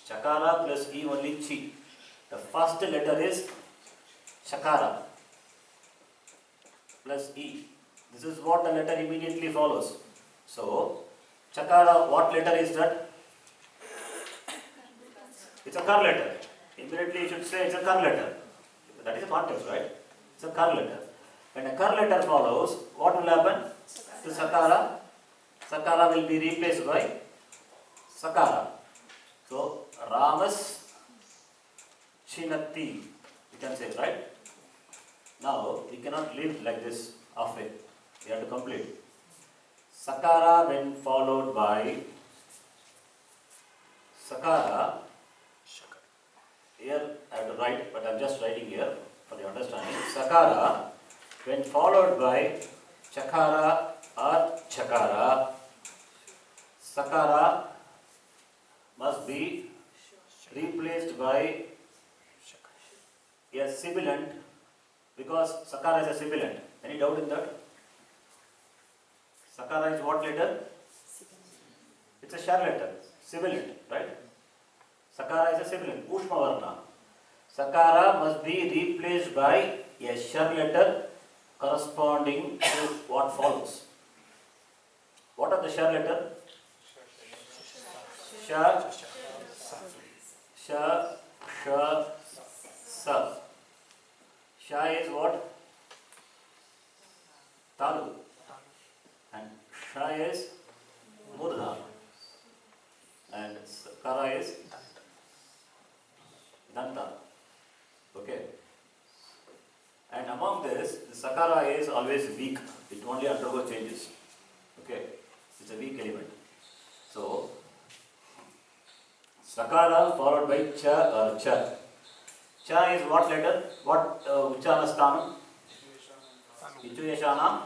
Speaker 1: Chakara plus E only chi. The first letter is Chakara plus E. This is what the letter immediately follows. So, Chakara, what letter is that? It's a kar letter. Immediately you should say it's a kar letter. That is the context, right? It's a kar letter. When a kar letter follows, what will happen? To Sakara. Sakara will be replaced by Sakara. So, Ramas Chinatti, you can say, right? Now, we cannot leave like this halfway. We have to complete. Sakara when followed by Sakara. Here I have to write, but I am just writing here for your understanding. Sakara when followed by Chakara or Chakara. Sakara must be replaced by a sibilant because Sakara is a sibilant. Any doubt in that? Sakara is what letter? It's a shar letter, sibilant, right? Sakara is a sibilant, Ushma Varna. Sakara must be replaced by a shar letter corresponding to what follows. What are the shar letter? Sha, Sha, Sha, Sa. Sha is what? Talu. And Sha is Murdha. And Sakara is Danta. Okay. And among this, the Sakara is always weak. It only undergoes changes. Okay. It's a weak element. So, Sakara followed by Cha or Cha. Cha is what letter? What Uchchana Sthanam? Ichuyashana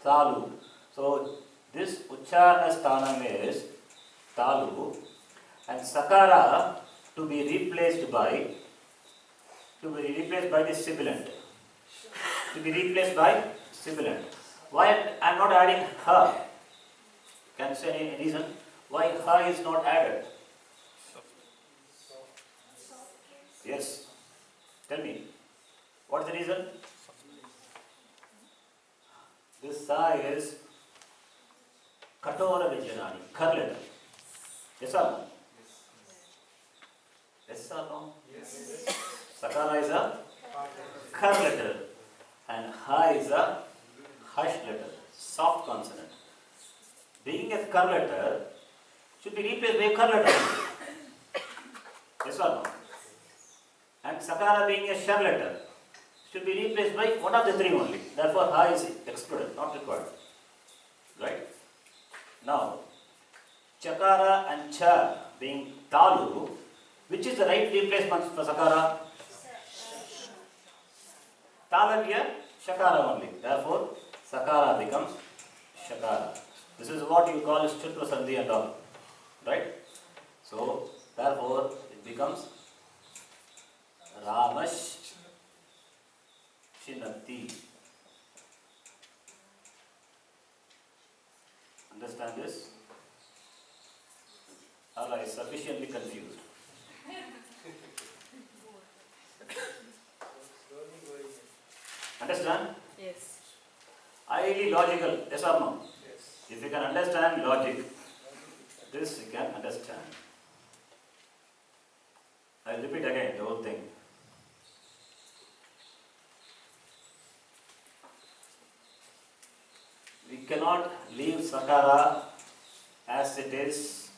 Speaker 1: Talu. So, this Uchchana Sthanam is talu, and sakara to be replaced by the sibilant. To be replaced by sibilant. Why I am not adding ha? Can you say any reason why ha is not added? Yes. Tell me. What is the reason? This sa is katora vijnani, khar letter. Yes or no? Yes or no?
Speaker 5: Yes.
Speaker 1: Sakara is a khar letter and ha is a hush letter, soft consonant. Being a khar letter should be replaced by a khar letter. Yes or no? And sakara being a shar letter should be replaced by one of the three only. Therefore, ha is excluded, not required. Right? Now, chakara and cha being talu, which is the right replacement for sakara? Tala here, shakara only. Therefore, sakara becomes shakara. This is what you call shutva sandhi and all. Right? So, therefore, it becomes Ramash Shinati. Understand this? Allah is sufficiently confused. Understand?
Speaker 2: Yes.
Speaker 1: Highly logical, yes or no?
Speaker 5: Yes.
Speaker 1: If you can understand logic, this you can understand. I will repeat again the whole thing. We cannot leave sakara as it is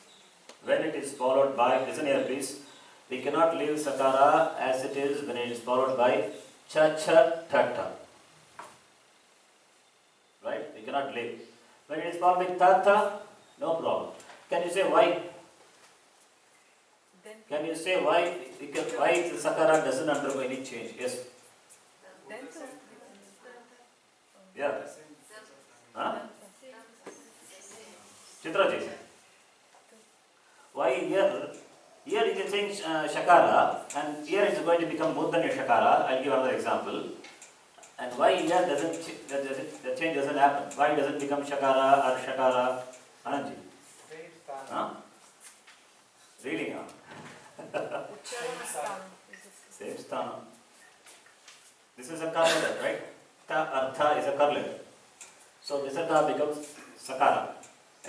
Speaker 1: when it is followed by, listen here please, we cannot leave sakara as it is when it is followed by cha cha ta ta. Right? We cannot leave. When it is followed by ta ta, no problem. Can you say why?
Speaker 2: Then,
Speaker 1: Can you say why the sakara doesn't undergo any change? Yes?
Speaker 2: then to
Speaker 1: Yeah. Huh? Chitraji. Why here? Here it is saying shakara, and here it is going to become mudanya shakara. I'll give another example. And why here the change doesn't happen? Why doesn't become shakara or shakara? Anandji? Huh? Really? Huh? Same sthana. This is a kar letter, right? Ta artha is a kar letter. So visarga becomes sakara.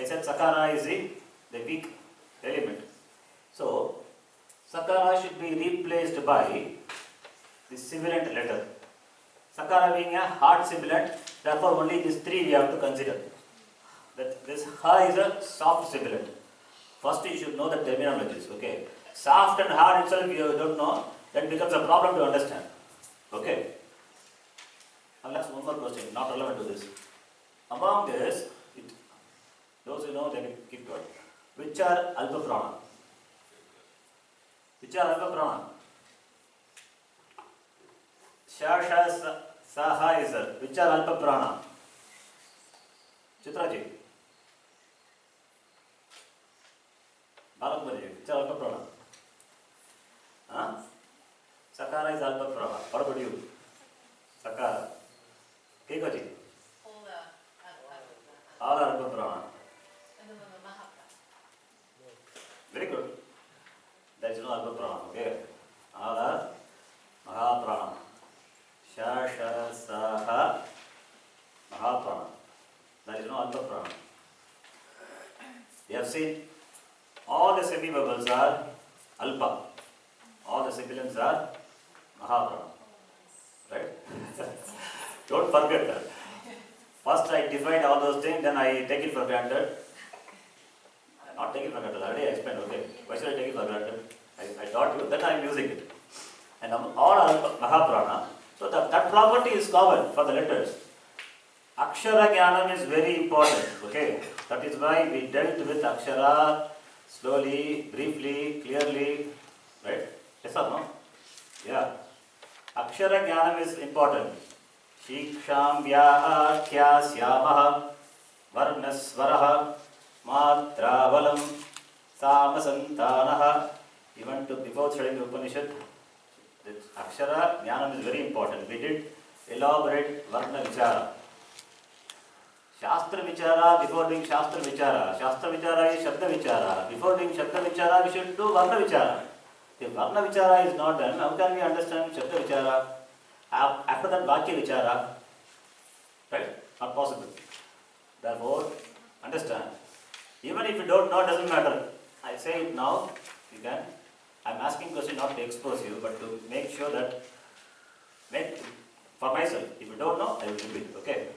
Speaker 1: I said sakara is the weak element. So sakara should be replaced by the sibilant letter. Sakara being a hard sibilant, therefore only these three we have to consider. That this ha is a soft sibilant. First you should know the terminologies, okay? Soft and hard itself you don't know, that becomes a problem to understand. Okay? I'll ask one more question, not relevant to this. Among this, those who know, they can keep quiet. Which are alpa prana? Which are alpa prana? Shasha, saha is there. Which are alpa prana? Chitraji. Balakumari, which are alpa prana? Huh? Sakara is alpa prana. What about you? Sakara. Kekoji. All are alpa prana. Very good. There is no alpa prana, okay? All are mahaprana. Shasha, saha, mahaprana. There is no alpa prana. You have seen all the semi-vowels are alpa. All the sibilants are mahaprana. Right? Don't forget that. First I define all those things, then I take it for granted. I not take it for granted, already I explained, okay. Why should I take it for granted? I taught you, then I am using it. And all are mahaprana. So that property is common for the letters. Akshara Jnanam is very important, okay. That is why we dealt with Akshara slowly, briefly, clearly, right? Yes or no? Yeah. Akshara Jnanam is important. Shiksham Vyaakhya Syamaha Varnasvaraha Matravalam Samasantanaha. Even to before studying the Upanishad, the Akshara Jnanam is very important. We did elaborate Varna Vichara. Shastra Vichara, before doing Shastra Vichara. Shastra Vichara is Shabda Vichara. Before doing Shabda Vichara, we should do Varna Vichara. If Varna Vichara is not done, how can we understand Shabda Vichara? After that, Vakya Vichara. Right? Not possible. Therefore, understand. Even if you don't know, it doesn't matter. I say it now, you can. I'm asking question not to expose you, but to make sure that, for myself, if you don't know, I will repeat, okay?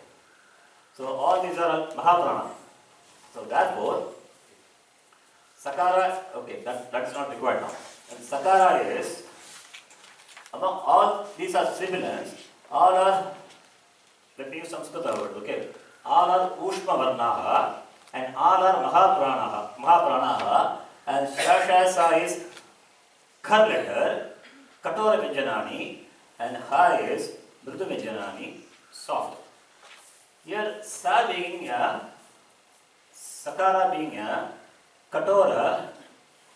Speaker 1: So all these are Mahaprana. So therefore, Sakara, okay, that is not required now. And Sakara is, among all these are sibilants, all are, let me use Samskrta word, okay? All are Ushma Varnaha and all are Mahapranaha, and Shashasa is Khar letter, Katora Vyanjanani, and Ha is Mridu Vyanjanani, soft. Here Sa being a, Sakara being a, Katora,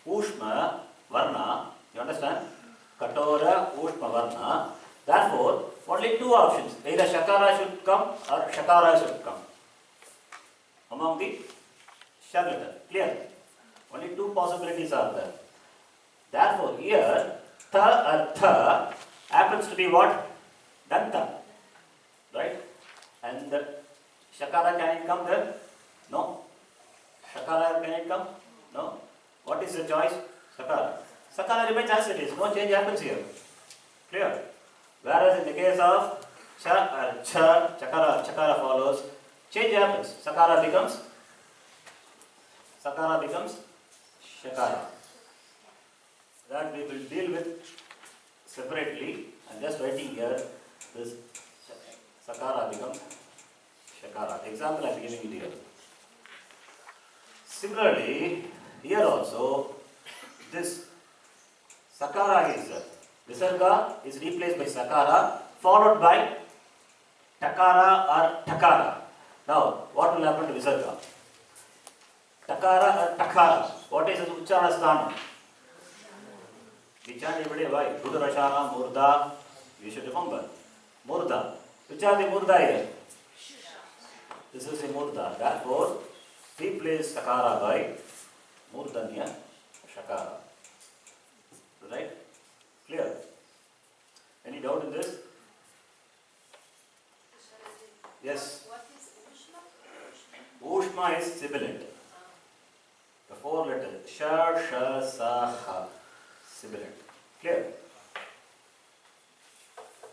Speaker 1: Ushma, Varna, you understand? Katora, Ushma, Varna. Therefore, only two options, either Shakara should come or Shakara should come among the Shar letter. Clear? Only two possibilities are there. Therefore, here, Tha or Tha happens to be what? Danta. Right? And Shakara, can it come there? No. Shakara, can it come? No. What is the choice? Sakara. Sakara remains as it is. No change happens here. Clear? Whereas in the case of Cha or Cha, Chakara follows, change happens. Sakara becomes Shakara. That we will deal with separately. I'm just writing here, this Sakara becomes Shakara. Example I am giving it here. Similarly, here also, this Sakara is Visarga is replaced by Sakara, followed by Takara or Takara. Now, what will happen to Visarga? Takara or Takara. What is the Uchchara Sthanam? We chant every day, why? Rudra-rashana, Murda. You should remember. Murda. Which are the Murda here? This is the Murda. Therefore, replace Sakara by Murdanya Shakara. Right? Clear? Any doubt in this? Yes.
Speaker 2: What is Ushma?
Speaker 1: Ushma is sibilant. The four letters. Sha, Sha, Sa, Ha. Sibilant. Clear?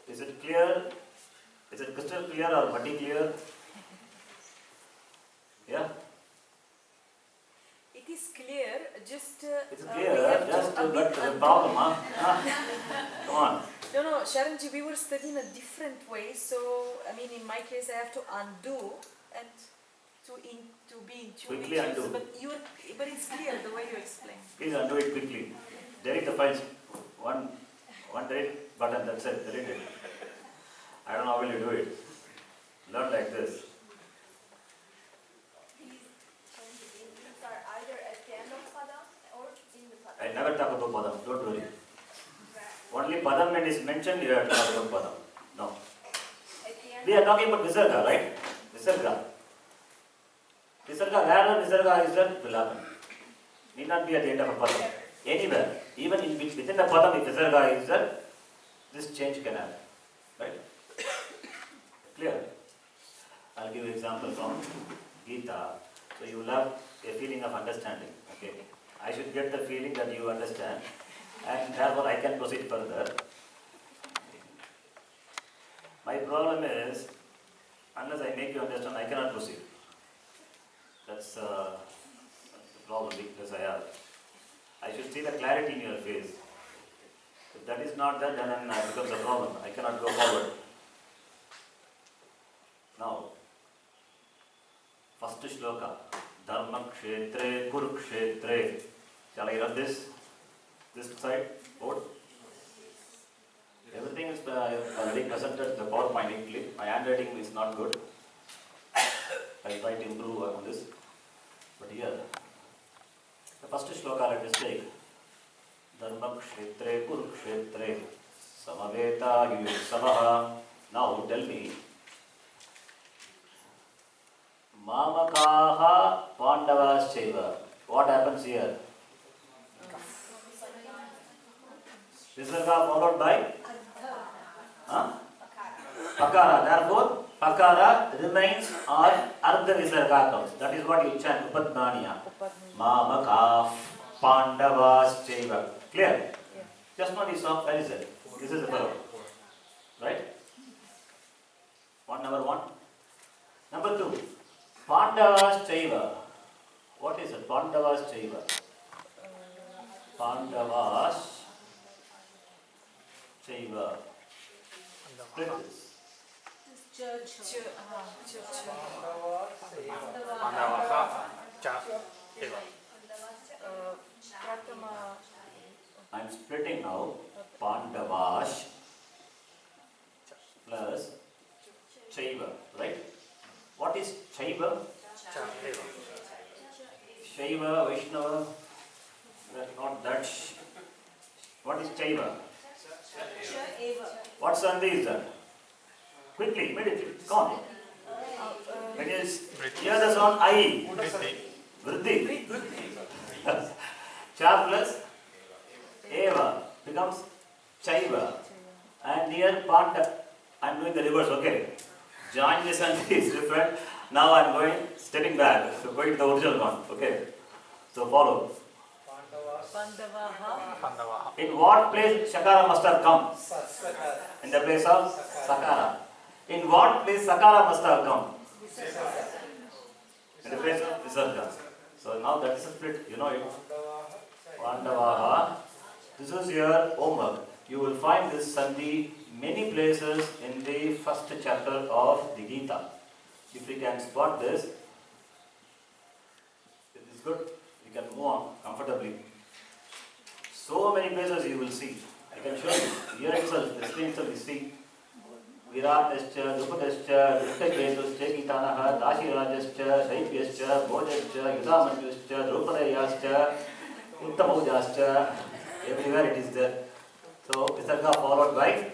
Speaker 1: Is it clear? Is it crystal clear or muddy clear? Yeah?
Speaker 6: It is clear, just
Speaker 1: It's clear, just but the problem, huh? Come on.
Speaker 6: No, Sharanji, we were studying a different way, so I mean, in my case, I have to undo and to be in two
Speaker 1: Quickly
Speaker 6: inches,
Speaker 1: undo.
Speaker 6: but it's clear the way you explain.
Speaker 1: Please undo it quickly. Delete the files. One delete button, that's it. Delete it. I don't know how will you do it. Not like this.
Speaker 2: These are either at the end of Padam or in the Padam.
Speaker 1: I never talk about Padam, don't worry. Only Padam when is mentioned, you have to talk about Padam. No.
Speaker 2: At the end
Speaker 1: We are talking about Visarga, right? Visarga. Visarga, wherever Visarga is there, it will happen. Need not be at the end of a Padam. Anywhere. Even within the Padam, if Visarga is there, this change can happen. Right? Clear? I'll give you an example from Gita. So you will have a feeling of understanding. Okay. I should get the feeling that you understand, and therefore I can proceed further. My problem is, unless I make you understand, I cannot proceed. That's the problem, weakness I have. I should see the clarity in your face. If that is not there, then it becomes a problem. I cannot go forward. Now, first shloka, Dharma Kshetre Kurukshetre. Shall I run this? This side, board? Everything is already presented, the PowerPoint neatly. My handwriting is not good. I'll try to improve on this. But here, The first shloka, let us take. Dharma kshetre kurukshetre samaveta yuyuksavaha. Now tell me, Mamakaha Pandavas Chaiva. What happens here? Visarga followed by Pakara. Therefore, Pakara remains or Ardha Visarga comes. That is what you chant Upadnaniya. Mamakaha Pandavas Chaiva. Clear?
Speaker 6: Yeah.
Speaker 1: Just now we saw where is it? This is the verb. Right? Number one. Number two. Pandavas Chaiva. What is it? Pandavas Chaiva. Pandavas Chaiva. Split this.
Speaker 6: Church.
Speaker 3: Pandavaha cha eva.
Speaker 6: Pratama.
Speaker 1: I am splitting now. Pandavas plus Chaiva. Right? What is Chaiva?
Speaker 3: Cha eva.
Speaker 1: Shaiva, Vaishnava. That's not that. What is Chaiva? What sandhi is that? Quickly, immediately. Come on. When is here the sound I.
Speaker 3: Vriddhi.
Speaker 1: Vriddhi. Cha plus Eva becomes Chaiva. And here Panda. I am doing the reverse, okay. Join this and is different. Now I am going, stepping back. So going to the original one, okay. So follow.
Speaker 6: Pandavaha.
Speaker 3: Pandavaha.
Speaker 1: In what place Shakara must have come? In the place of Sakara. In what place Sakara must have come? In the place of Visarga. So now that is a split, you know it. Pandavaha. This is your homework. You will find this sandhi many places in the first chapter of the Gita. If we can spot this, it is good. We can move on comfortably. So many places you will see. I can show you. Here itself, the screen itself, you see. Viratascha, Drupadascha, Vittaketuscha, Gitanaha, Dashirajascha, Daipyascha, Bhojascha, Yudamanjuscha, Drupadayascha, Uttamojascha. Everywhere it is there. So, Visarga followed by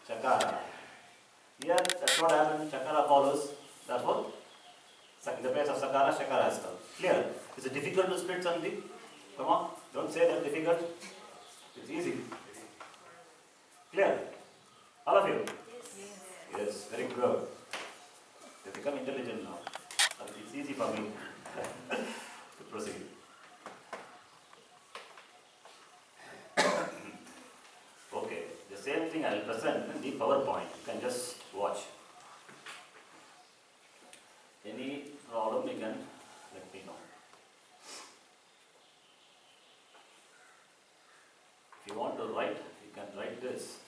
Speaker 1: Chakara. Here, that's what happened. Chakara follows. Therefore, in the place of Sakara, Shakara has come. Clear? Is it difficult to split something? Come on, don't say that's difficult. It's easy. Clear? All of you? Yes, very good. You become intelligent now. It's easy for me to proceed. Okay, the same thing I will present in the PowerPoint. You can just watch. Any problem you can let me know. If you want to write, you can write this.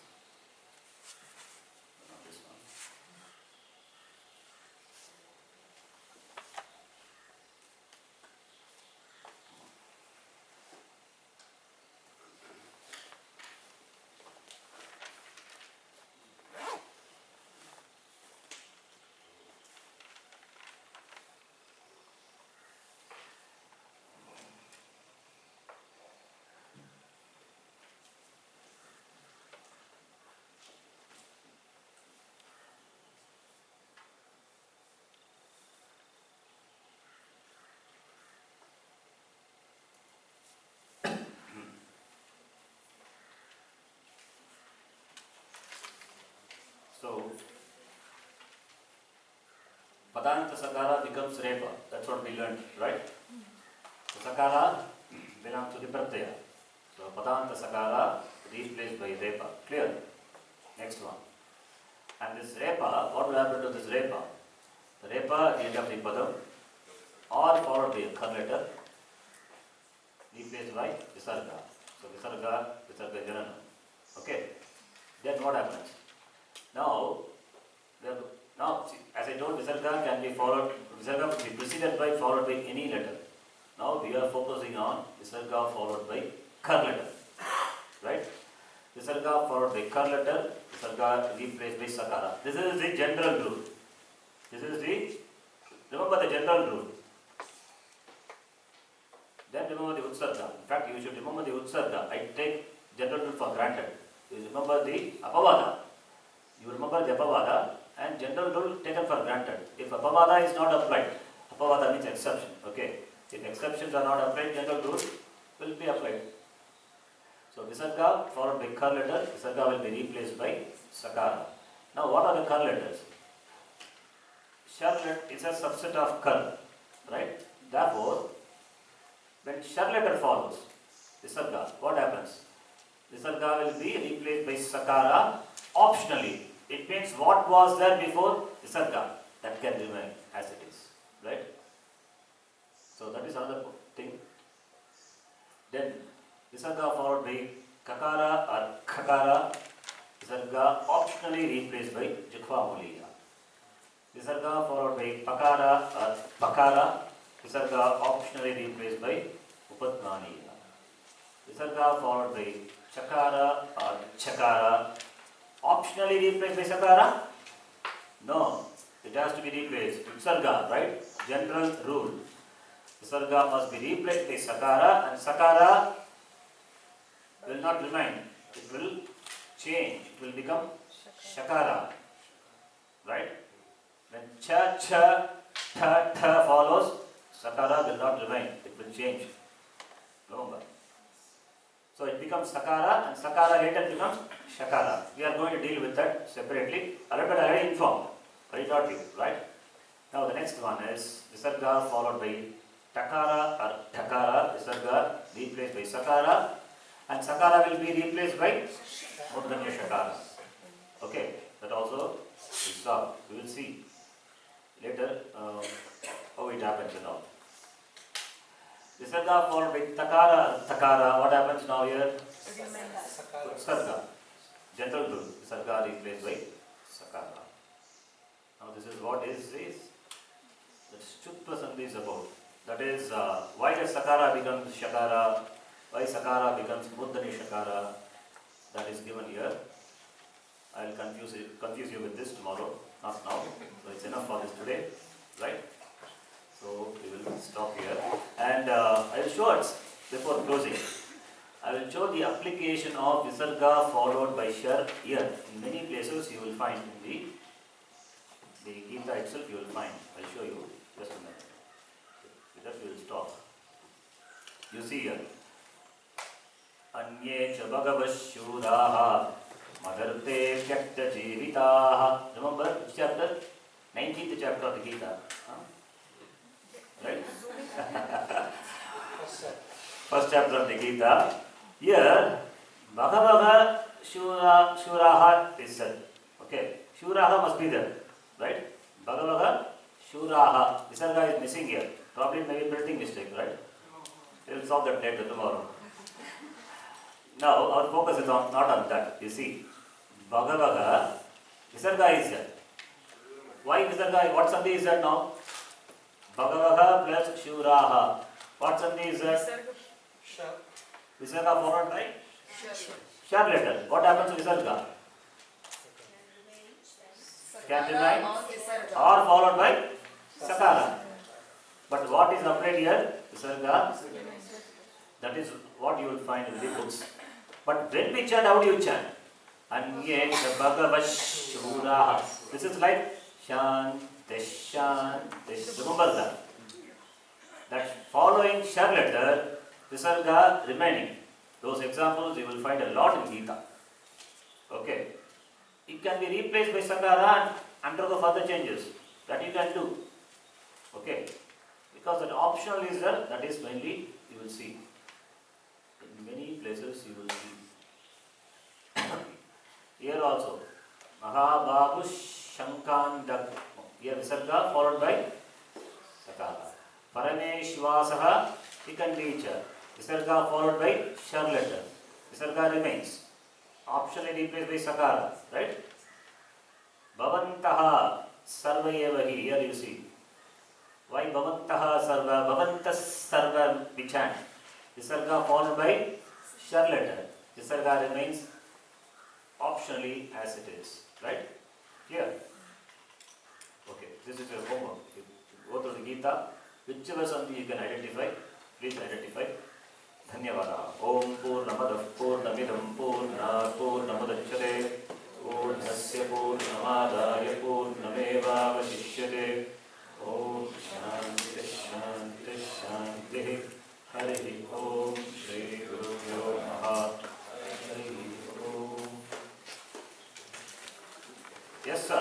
Speaker 1: Not this one. So, Padanta Sakara becomes Repa. That's what we learned, right? So, Sakara belongs to the Pratyaya. So, Padanta Sakara replaced by Repa. Clear? Next one. And this Repa, what will happen to this Repa? The Repa at the end of the Padam, or followed by a Khar letter, replaced by Visarga. So, Visarga Janana. Okay? Then what happens? Now, see, as I told, Visarga can be followed, Visarga will be preceded by, followed by any letter. Now we are focusing on Visarga followed by Khar letter. Right? Visarga followed by Khar letter, Visarga replaced by Sakara. This is the general rule. This is the, remember the general rule. Then remember the Utsarga. In fact, you should remember the Utsarga. I take general rule for granted. You remember the Apavada. You remember the Apavada and general rule taken for granted. If Apavada is not applied, Apavada means exception. Okay. If exceptions are not applied, general rule will be applied. So Visarga followed by kar letter, Visarga will be replaced by Sakara. Now what are the kar letters? Shar letter is a subset of kar, right? Therefore, when shar letter follows Visarga, what happens? Visarga will be replaced by Sakara optionally. It means what was there before Visarga, that can remain as it is, right? So that is another thing. Then Visarga followed by Kakara or Khakara, Visarga optionally replaced by Jikhva Muliya. Visarga followed by Pakara or Pakara, Visarga optionally replaced by Upatmaniya. Visarga followed by Chakara or Chakara, optionally replaced by Sakara? No, it has to be replaced. Visarga, right? General rule. Visarga must be replaced by Sakara, and Sakara will not remain. It will change. It will become Shakara. Right? When cha, cha, tha, tha follows, Sakara will not remain. It will change. Remember. So it becomes Sakara, and Sakara later becomes Shakara. We are going to deal with that separately. I already informed. I taught you, right? Now the next one is Visarga followed by Takara or Takara, Visarga replaced by Sakara, and Sakara will be replaced by Murdanya Shakara. Okay, that also is solved. We will see later how it happens and all. Visarga followed by Takara, Takara, what happens now here? Visarga. General rule. Visarga replaced by Sakara. Now this is what is this? That Chutva Sandhi is about. That is, why does Sakara becomes Shakara? Why Sakara becomes Muddani Shakara? That is given here. I will confuse you with this tomorrow, not now. So it's enough for this today, right? So we will stop here. And I will show it before closing. I will show the application of Visarga followed by Shar here. In many places you will find in the Gita itself you will find. I will show you just a minute. With that we will stop. You see here. Anye cha bhagavashuraha madarte vyakta jevitaha. Remember which chapter? 19th chapter of the Gita. Right? First chapter of the Gita. Here, Bhagavaha Shuraha is said. Okay, Shuraha must be there. Right? Bhagavaha Shuraha. Visarga is missing here. Probably maybe printing mistake, right? We will solve that later tomorrow. Now, our focus is not on that. You see, Bhagavaha, Visarga is there. Why Visarga? What Sandhi is that now? Bhagavaha plus Shuraha. What Sandhi is that? Visarga followed by Shar letter. What happens to Visarga? Can remain or followed by Sakara. But what is applied here? Visarga. That is what you will find in the books. But when we chant, how do you chant? Anye Bhagavashuraha. This is like Shantish. Remember that. That following Shar letter, Visarga remaining. Those examples you will find a lot in Gita. Okay. It can be replaced by Sakara and undergo further changes. That you can do. Okay. Because that optional is there, that is mainly you will see. In many places you will see. Here also. Mahabahu Shankandak. Here Visarga followed by Sakara. Parameshwasaha Tikandicha. Visarga followed by Shar letter. Visarga remains. Optionally replaced by Sakara. Right? Bhavantaha Sarva Evahi. Here you see. Why Bhavantaha Sarva? Bhavantas Sarva we chant. Visarga followed by Shar letter. Visarga remains optionally as it is. Right? Here. Okay. This is your homework. You go through the Gita. Whichever something you can identify, please Please identify. धन्यवादाः. ओम पूर्णमदः पूर्णमिदं पूर्णात् पूर्णमुदच्यते पूर्णस्य पूर्णमादाय पूर्णमेवावशिष्यते. ओम शांति शांति शांति. हरि ओम श्री गुरुभ्यो नमः. हरि ओम. Yes sir.